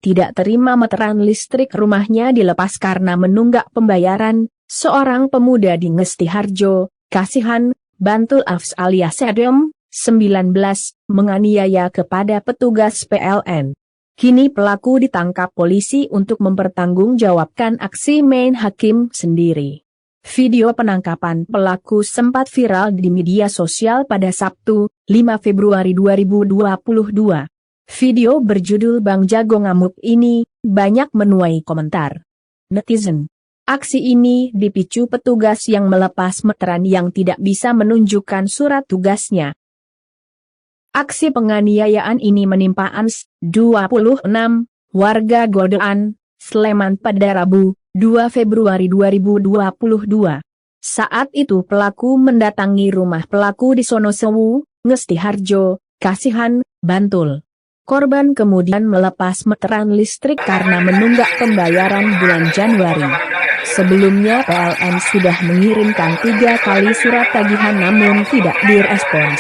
tidak terima meteran listrik rumahnya dilepas karena menunggak pembayaran. Seorang pemuda di Ngesti-Harjo, Kasihan, Bantul Afs alias Edom, 19, menganiaya kepada petugas PLN. Kini pelaku ditangkap polisi untuk mempertanggungjawabkan aksi main hakim sendiri. Video penangkapan pelaku sempat viral di media sosial pada Sabtu, 5 Februari 2022. Video berjudul Bang Jago Ngamuk ini banyak menuai komentar netizen. Aksi ini dipicu petugas yang melepas meteran yang tidak bisa menunjukkan surat tugasnya. Aksi penganiayaan ini menimpa Ans, 26, warga Godean, Sleman pada Rabu, 2 Februari 2022. Saat itu pelaku mendatangi rumah pelaku di Sonosewu, Ngesti-Harjo, Kasihan, Bantul. Korban kemudian melepas meteran listrik karena menunggak pembayaran bulan Januari. Sebelumnya PLN sudah mengirimkan 3 kali surat tagihan namun tidak direspons.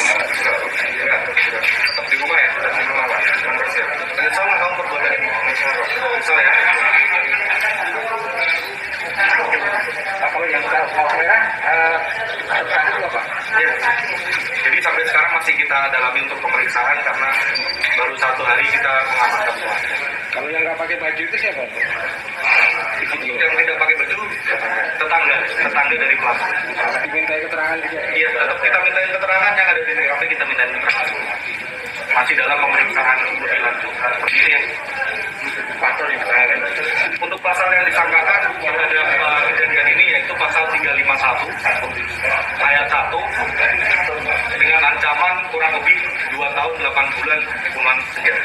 Jadi sampai sekarang masih kita dalami untuk pemeriksaan karena baru 1 hari kita mengamankan pelaku. Kalau yang nggak pakai baju itu siapa? Yang tidak pakai baju tetangga dari pelaku. Dimintai keterangan juga? Iya, tetap kita mintain keterangan yang ada di TKP, kita mintain keterangan. Masih dalam pemeriksaan lebih lanjut. Ini pasal yang disangkakan. Untuk pasal yang disangkakan terhadap kejadian ini yaitu pasal 351 ayat 1 dengan ancaman kurang lebih 2 tahun 8 bulan hukuman penjara.